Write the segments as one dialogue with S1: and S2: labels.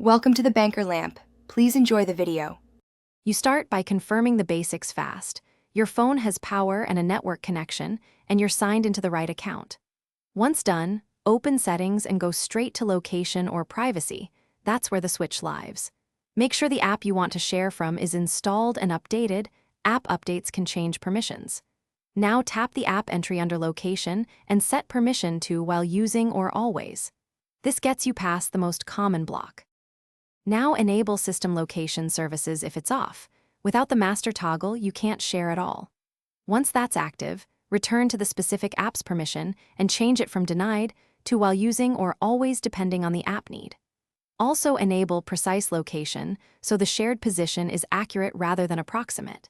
S1: Welcome to the Banker Lamp. Please enjoy the video.
S2: You start by confirming the basics fast. Your phone has power and a network connection, and you're signed into the right account. Once done, open Settings and go straight to Location or Privacy. That's where the switch lives. Make sure the app you want to share from is installed and updated. App updates can change permissions. Now tap the app entry under Location and set permission to while using or always. This gets you past the most common block. Now enable system location services if it's off. Without the master toggle, you can't share at all. Once that's active, return to the specific app's permission and change it from denied to while using or always depending on the app need. Also enable precise location so the shared position is accurate rather than approximate.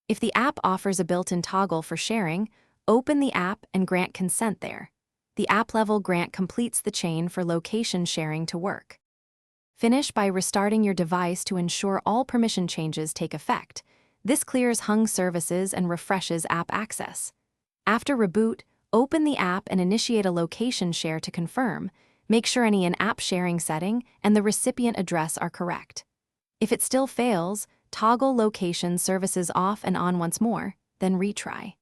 S2: If the app offers a built-in toggle for sharing, open the app and grant consent there. The app-level grant completes the chain for location sharing to work. Finish by restarting your device to ensure all permission changes take effect. This clears hung services and refreshes app access. After reboot, open the app and initiate a location share to confirm. Make sure any in-app sharing setting and the recipient address are correct. If it still fails, toggle location services off and on once more, then retry.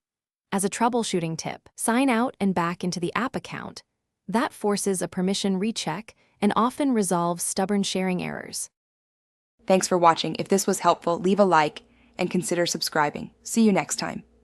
S2: As a troubleshooting tip, sign out and back into the app account. That forces a permission recheck and often resolves stubborn sharing errors.
S1: Thanks for watching. If this was helpful, leave a like and consider subscribing. See you next time.